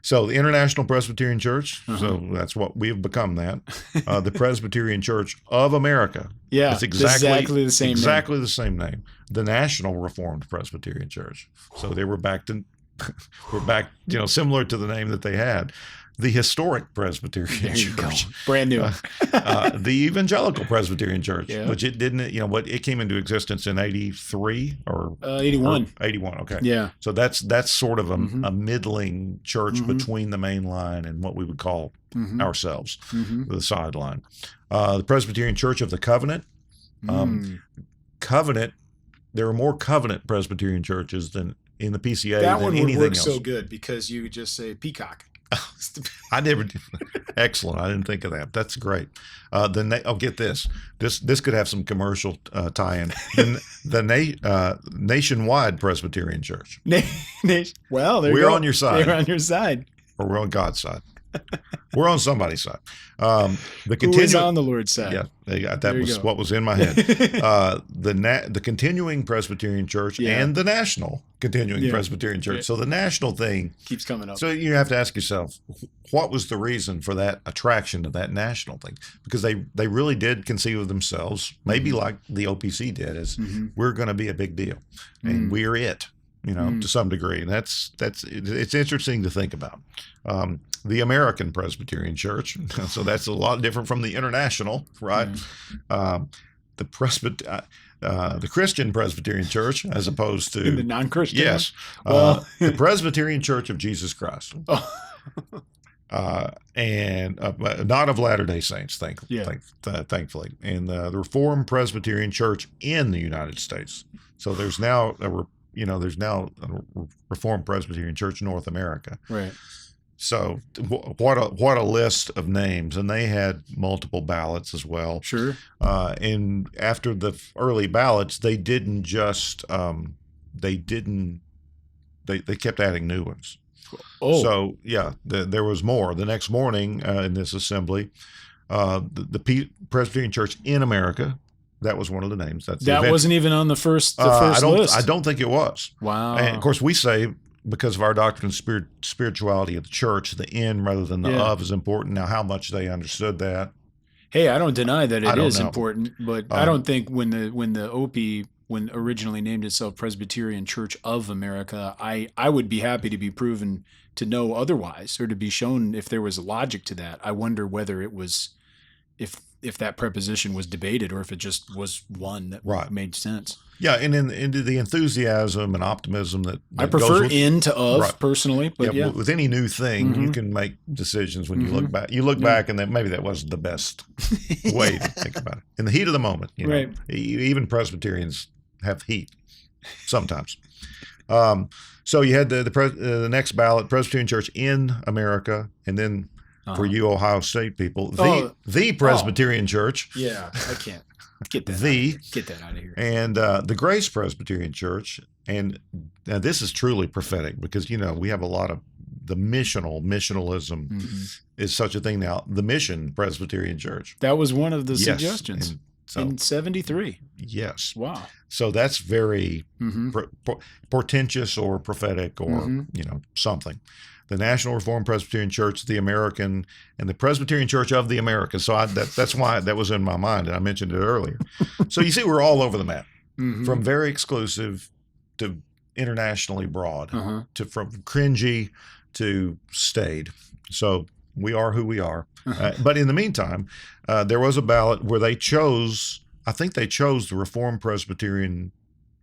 So the International Presbyterian Church, so that's what we have become that. The Presbyterian Church of America. Yeah, it's exactly the same name. The same name. The National Reformed Presbyterian Church. So they were back, similar to the name that they had. The Historic Presbyterian Church, brand new. The Evangelical Presbyterian Church, which it didn't, it came into existence in 83 or 81. 81, okay. Yeah. So that's sort of a middling church between the main line and what we would call ourselves, the sideline. The Presbyterian Church of the Covenant. Covenant, there are more Covenant Presbyterian churches than in the PCA that than one anything would work else. so good because you would just say peacock. I never did. Excellent. I didn't think of that. That's great. Get this. This could have some commercial tie-in. The Nationwide Presbyterian Church. Well, there you we're go. on your side. We're on your side. Or we're on God's side. We're on somebody's side. Who is on the Lord's side? Yeah, that was what was in my head. The continuing Presbyterian Church and the national continuing Presbyterian Church. So the national thing keeps coming up. So you have to ask yourself, what was the reason for that attraction to that national thing? Because they really did conceive of themselves, maybe like the OPC did, as we're going to be a big deal, and we're it. To some degree, and it's interesting to think about. The American Presbyterian Church, so that's a lot different from the international, right? The Christian Presbyterian Church, as opposed to the non-Christian. Yes, the Presbyterian Church of Jesus Christ, and not of Latter-day Saints, thankfully, and the Reformed Presbyterian Church in the United States. So there's now a Reformed Presbyterian Church North America. Right. So what a list of names, and they had multiple ballots as well. Sure. And after the early ballots, they didn't just they kept adding new ones. Oh. So there was more. The next morning in this assembly, the Presbyterian Church in America. That was one of the names. That wasn't even on the first list. I don't think it was. Wow. And of course, we say, because of our doctrine of spirituality of the church, the in rather than the of is important. Now, how much they understood that? Hey, I don't deny that it is important, but I don't think when the OP originally named itself Presbyterian Church of America, I would be happy to be proven to know otherwise, or to be shown if there was logic to that. I wonder whether it was if that preposition was debated, or if it just was one that made sense. Yeah, and into the enthusiasm and optimism that I prefer goes in to of personally, but with any new thing, you can make decisions when you look back. You look back, and maybe that wasn't the best way to think about it. In the heat of the moment, right? Even Presbyterians have heat sometimes. So you had the next ballot, Presbyterian Church in America, and then. For you Ohio State people, the Presbyterian Church. Yeah, I can't get that. Get that out of here. And the Grace Presbyterian Church, and this is truly prophetic, because we have a lot of the missionalism is such a thing now. The Mission Presbyterian Church. That was one of the suggestions in 73. Yes. Wow. So that's very portentous or prophetic or something. The National Reformed Presbyterian Church, the American, and the Presbyterian Church of the Americas. So that's why that was in my mind, and I mentioned it earlier. So you see, we're all over the map, from very exclusive to internationally broad, to from cringy to staid. So we are who we are. But in the meantime, there was a ballot where I think they chose the Reformed Presbyterian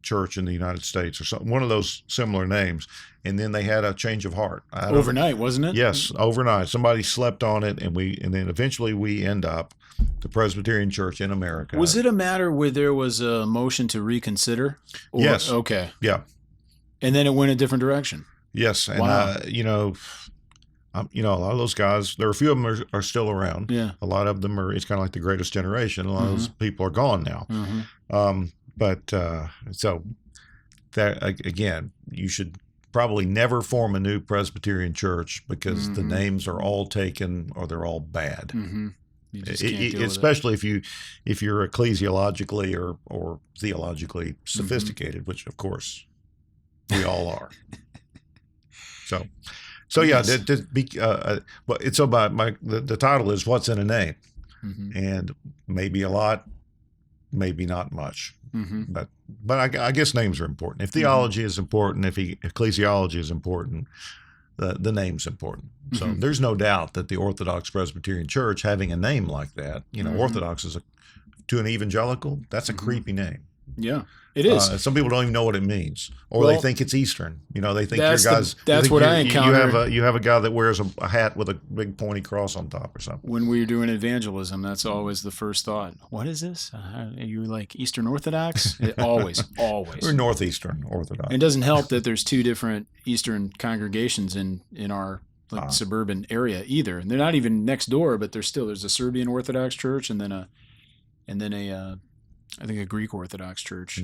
Church in the United States, or one of those similar names, and then they had a change of heart overnight, wasn't it? Yes, overnight. Somebody slept on it, and then eventually we end up the Presbyterian Church in America. Was it a matter where there was a motion to reconsider? Yes. Okay. Yeah. And then it went a different direction. Yes, and wow. A lot of those guys, there are a few of them are still around. Yeah. A lot of them it's kind of like the Greatest Generation. A lot of those people are gone now. So that, again, you should probably never form a new Presbyterian church, because the names are all taken or they're all bad. You just can't deal with especially if you're ecclesiologically or theologically sophisticated, which of course we all are. So yeah, but it's about the title is What's in a Name, and maybe a lot, maybe not much. But I guess names are important. If theology is important, if ecclesiology is important, the name's important. So there's no doubt that the Orthodox Presbyterian Church, having a name like that, Orthodox is to an evangelical, that's a creepy name. Yeah, it is. Some people don't even know what it means, or they think it's Eastern. They think your guys. That's what I encountered. You have a guy that wears a hat with a big pointy cross on top or something. When we're doing evangelism, that's always the first thought. What is this? Are you like Eastern Orthodox? Always. We're Northeastern Orthodox. It doesn't help that there's two different Eastern congregations in our suburban area either, and they're not even next door, but there's a Serbian Orthodox church and then a I think a Greek Orthodox church.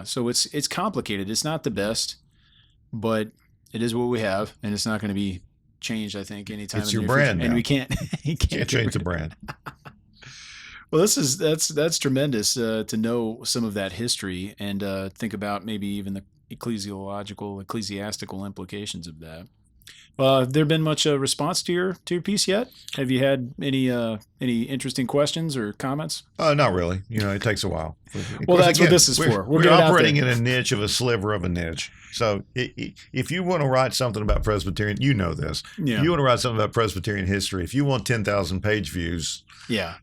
So it's complicated. It's not the best, but it is what we have, and it's not going to be changed, I think, anytime. It's in your the brand future. And now. we can't, Can't change the brand. Well, that's tremendous to know some of that history and think about maybe even the ecclesiastical implications of that. Have there been much response to your piece yet? Have you had any interesting questions or comments? Not really. It takes a while. Well, that's what this is for. We're operating in a niche of a sliver of a niche. So if you want to write something about Presbyterian, you know this. Yeah. If you want to write something about Presbyterian history, if you want 10,000 page views, yeah,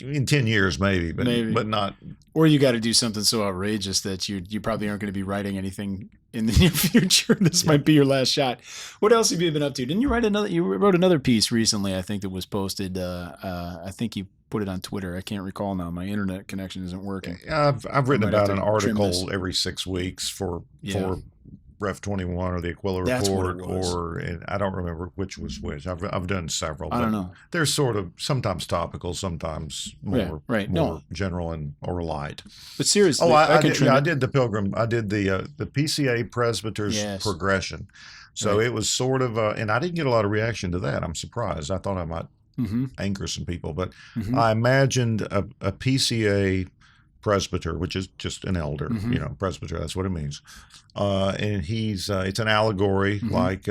in 10 years maybe, but not. Or you got to do something so outrageous that you probably aren't going to be writing anything in the near future. This might be your last shot. What else have you been up to? Didn't you write another? You wrote another piece recently, I think, that was posted. I think you put it on Twitter. I can't recall now. My internet connection isn't working. I've written about an article every 6 weeks for Ref 21 or the Aquila Report, and I don't remember which was which. I've done several. I don't know. They're sort of sometimes topical, sometimes more general or light. But seriously, I did the Pilgrim. I did the PCA Presbyter's Progression. So it was sort of, and I didn't get a lot of reaction to that. I'm surprised. I thought I might anger some people, but I imagined a PCA presbyter, which is just an elder, presbyter, that's what it means. And it's an allegory like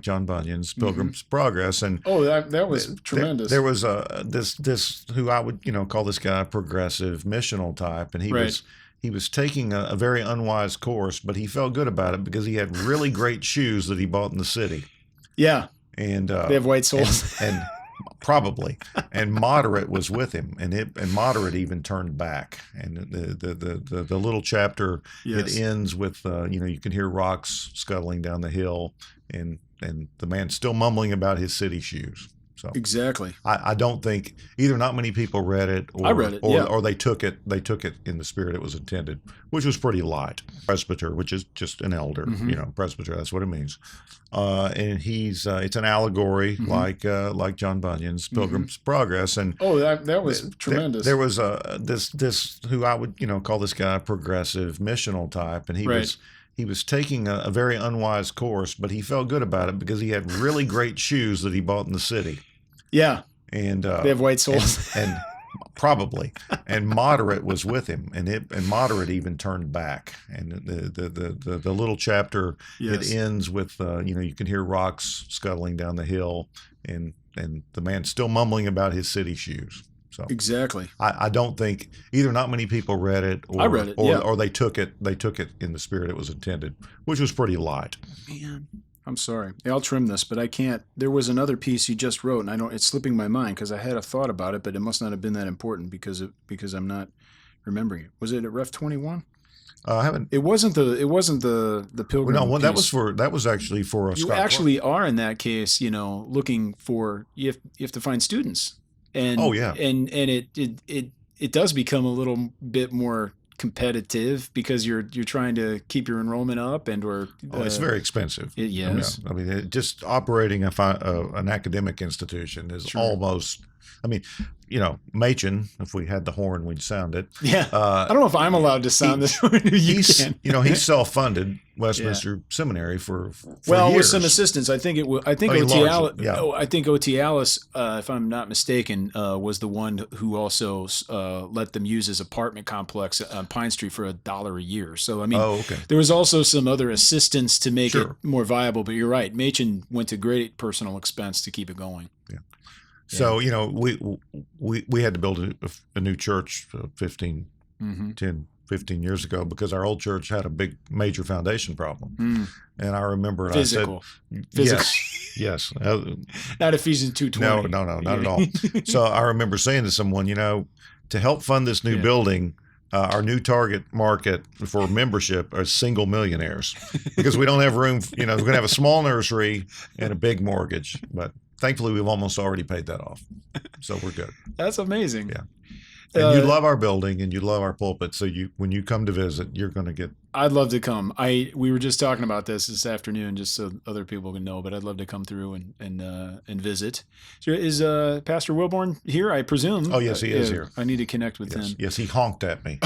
John Bunyan's Pilgrim's Progress. And that was tremendous. There was this who I would call this guy a progressive missional type, and he was taking a very unwise course, but he felt good about it because he had really great shoes that he bought in the city. Yeah. And they have white soles. And probably, and Moderate was with him, and Moderate even turned back. And the little chapter, it ends with you can hear rocks scuttling down the hill, and the man still mumbling about his city shoes. So exactly. I don't think either not many people read it, or I read it, or they took it in the spirit it was intended, which was pretty light. Presbyter, which is just an elder, presbyter, that's what it means. And it's an allegory like John Bunyan's Pilgrim's Progress. And that was tremendous. There was this who I would call this guy a progressive missional type, and he was taking a very unwise course, but he felt good about it because he had really great shoes that he bought in the city. Yeah. And they have white soles. And probably. And Moderate was with him, and Moderate even turned back. And the little chapter, it ends with you can hear rocks scuttling down the hill, and the man still mumbling about his city shoes. So exactly. I don't think either not many people read it, or I read it, or they took it in the spirit it was intended, which was pretty light. Man, I'm sorry. I'll trim this, but I can't. There was another piece you just wrote, and it's slipping my mind because I had a thought about it, but it must not have been that important because I'm not remembering it. Was it at Ref 21? I haven't. It wasn't the Pilgrim. No, that was actually for a You Scott actually are in that case, looking for you have to find students. And and it does become a little bit more competitive because you're trying to keep your enrollment up it's very expensive. Yes. I mean, just operating an academic institution is almost. I mean, Machen, if we had the horn, we'd sound it. Yeah. I don't know if I'm allowed to sound this horn. He's self-funded Westminster Seminary for years. With some assistance. I think O.T. Alice, if I'm not mistaken, was the one who also let them use his apartment complex on Pine Street for $1 a year. So, I mean, there was also some other assistance to make it more viable. But you're right. Machen went to great personal expense to keep it going. Yeah. So, we had to build a new church 10, 15 years ago because our old church had a big major foundation problem. And I remember Physical. Yes. Not Ephesians 2:20. No, not at all. So I remember saying to someone, to help fund this new building, our new target market for membership are single millionaires because we don't have room. We're going to have a small nursery and a big mortgage, but thankfully, we've almost already paid that off, so we're good. That's amazing. Yeah, and you love our building and you love our pulpit, so when you come to visit, you're going to get. I'd love to come. We were just talking about this afternoon, just so other people can know. But I'd love to come through and visit. So is Pastor Wilborn here? I presume. Oh yes, he is here. I need to connect with him. Yes, he honked at me.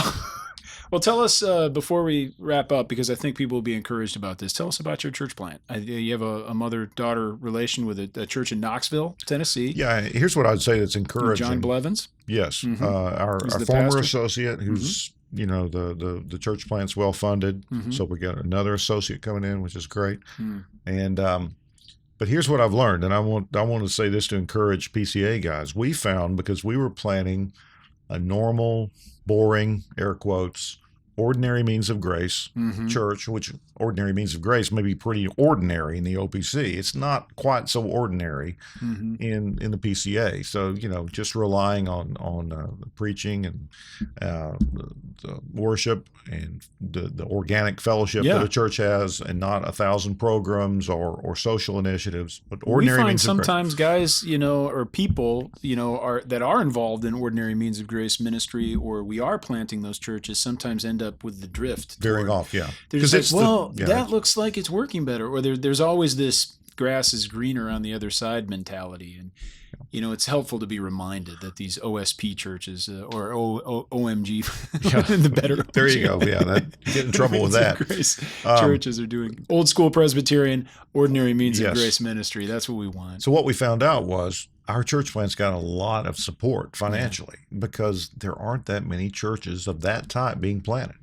Well, tell us before we wrap up, because I think people will be encouraged about this. Tell us about your church plant. You have a mother-daughter relation with a church in Knoxville, Tennessee. Yeah, here's what I'd say that's encouraging. John Blevins. Yes, our former pastor? Associate, who's the church plant's well funded, so we got another associate coming in, which is great. And but here's what I've learned, and I want to say this to encourage PCA guys. We found, because we were planning a normal, boring, air quotes, ordinary means of grace church, which ordinary means of grace may be pretty ordinary in the OPC. It's not quite so ordinary in the PCA. So, just relying on the preaching and the worship and the organic fellowship that a church has, and not 1,000 programs or social initiatives, but ordinary means of grace. Sometimes guys, or people, that are involved in ordinary means of grace ministry, or we are planting those churches, sometimes end up with the drift. Veering off, yeah. Because that looks like it's working better. Or there's always this grass is greener on the other side mentality. And, it's helpful to be reminded that these OSP churches or OMG, the better. There you go. Yeah, get in trouble with that. Grace churches are doing old school Presbyterian, ordinary means of grace ministry. That's what we want. So what we found out was our church plant's got a lot of support financially because there aren't that many churches of that type being planted.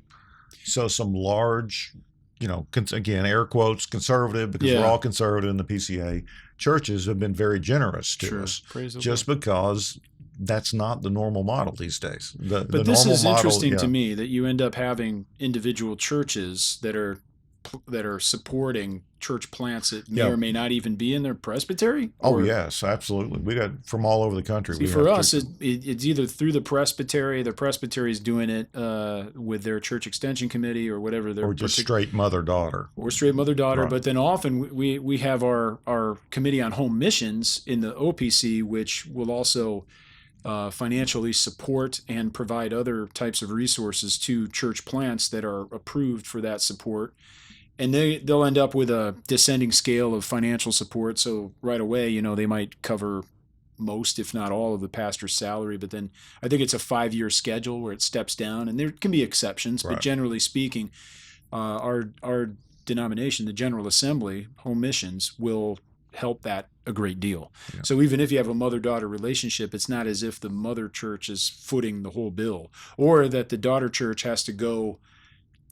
So some large, again, air quotes, conservative, because we're all conservative in the PCA, churches have been very generous to us, just because that's not the normal model these days. But this is interesting to me, that you end up having individual churches that are supporting church plants that may or may not even be in their presbytery? Oh, yes, absolutely. We got from all over the country. See, for us, it's either through the presbytery is doing it with their church extension committee or whatever. Or just straight mother-daughter. Or straight mother-daughter. Right. But then often we have our committee on home missions in the OPC, which will also financially support and provide other types of resources to church plants that are approved for that support. And they'll end up with a descending scale of financial support. So right away, they might cover most, if not all, of the pastor's salary. But then I think it's a 5-year schedule where it steps down. And there can be exceptions, but generally speaking, our denomination, the General Assembly, home missions, will help that a great deal. Yeah. So even if you have a mother-daughter relationship, it's not as if the mother church is footing the whole bill, or that the daughter church has to go,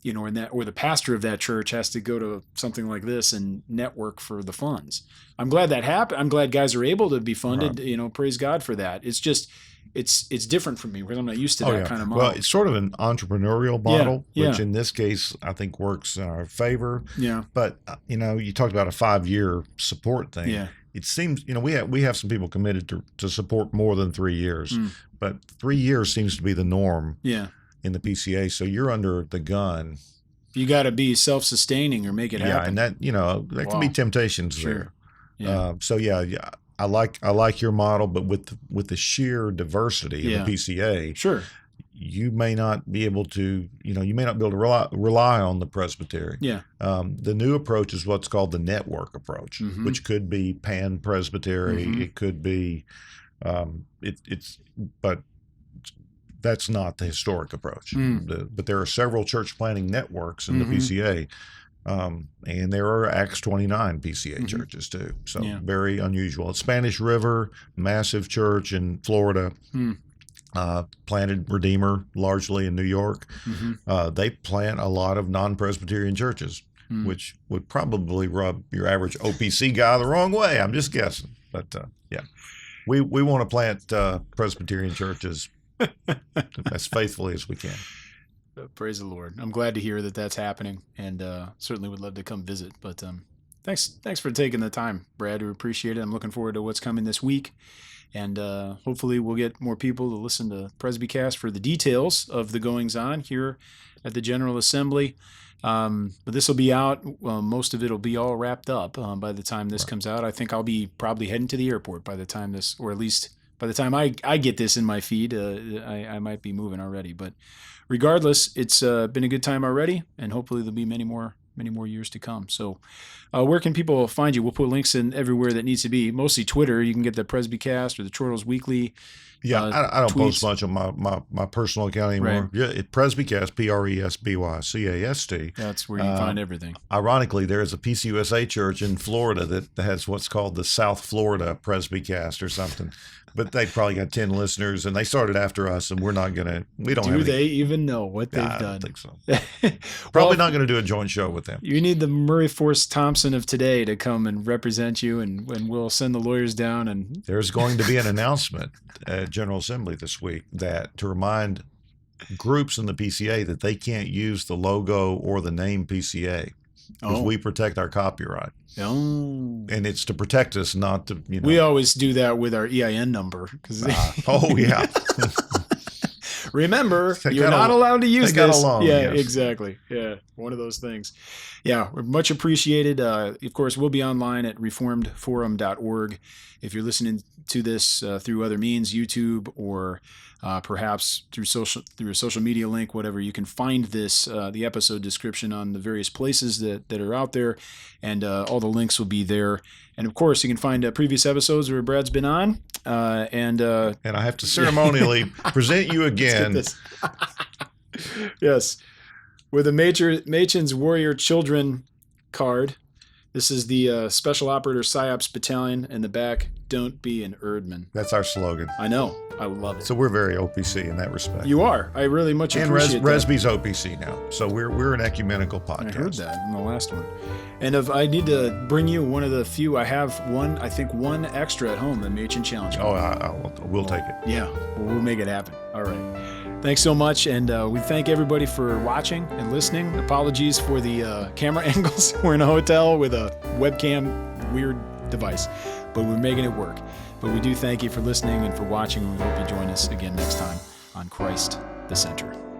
or the pastor of that church has to go to something like this and network for the funds. I'm glad that happened. I'm glad guys are able to be funded. Right. Praise God for that. It's just, it's different for me because I'm not used to that kind of model. Well, it's sort of an entrepreneurial model, which in this case I think works in our favor. Yeah. But you talked about a 5-year support thing. Yeah. It seems we have some people committed to support more than 3 years, but 3 years seems to be the norm. Yeah. In the PCA, so you're under the gun. You got to be self-sustaining or make it happen. Yeah, and that can be temptations there. Yeah. I like your model, but with the sheer diversity of the PCA, you may not be able to rely on the presbytery. Yeah. The new approach is what's called the network approach, which could be pan presbytery. It could be but that's not the historic approach. But there are several church planting networks in the PCA, and there are Acts 29 PCA churches too. So very unusual. Spanish River, massive church in Florida, planted Redeemer largely in New York. They plant a lot of non-Presbyterian churches, which would probably rub your average OPC guy the wrong way. I'm just guessing. But we want to plant Presbyterian churches as faithfully as we can. Praise the Lord. I'm glad to hear that that's happening, and certainly would love to come visit. But thanks for taking the time, Brad. We appreciate it. I'm looking forward to what's coming this week, and hopefully we'll get more people to listen to Presbycast for the details of the goings-on here at the General Assembly. But this will be out. Most of it will be all wrapped up by the time this comes out. I think I'll be probably heading to the airport by the time this, or at least by the time I get this in my feed. I might be moving already. But regardless, it's been a good time already, and hopefully there'll be many more many more years to come. So where can people find you? We'll put links in everywhere that needs to be, mostly Twitter. You can get the Presbycast or the Chortles Weekly. Yeah, I don't tweets. post much on my personal account anymore. Right. Yeah, it Presbycast, Presbycast. That's where you can find everything. Ironically, there's a PCUSA church in Florida that has what's called the South Florida Presbycast or something. But they probably got 10 listeners, and they started after us, and we don't have Do they even know what they've done? I don't think so. Probably not going to do a joint show with them. You need the Murray Force Thompson of today to come and represent you, and we'll send the lawyers down. And there's going to be an announcement at General Assembly this week to remind groups in the PCA that they can't use the logo or the name PCA because we protect our copyright. Oh. And it's to protect us, not to, We always do that with our EIN number. Oh, yeah. Remember, you're not allowed to use this. Along, yeah, yes. Exactly. Yeah, one of those things. Yeah, much appreciated. Of course, we'll be online at reformedforum.org. If you're listening to this through other means, YouTube or perhaps through a social media link, whatever, you can find this the episode description on the various places that are out there, and all the links will be there. And of course, you can find previous episodes where Brad's been on. And I have to ceremonially present you again. Yes, with a Machen's Warrior Children card. This is the Special Operator PSYOPs Battalion in the back. Don't be an Erdman. That's our slogan. I know. I love it. So we're very OPC in that respect. You are. I really much appreciate that. And Resby's OPC now. So we're an ecumenical podcast. I heard that in the last one. And I need to bring you one of the few. I have one extra at home, the Machen Challenge. Oh, we'll take it. Yeah, we'll make it happen. All right. Thanks so much, and we thank everybody for watching and listening. Apologies for the camera angles. We're in a hotel with a webcam weird device, but we're making it work. But we do thank you for listening and for watching, and we hope you join us again next time on Christ the Center.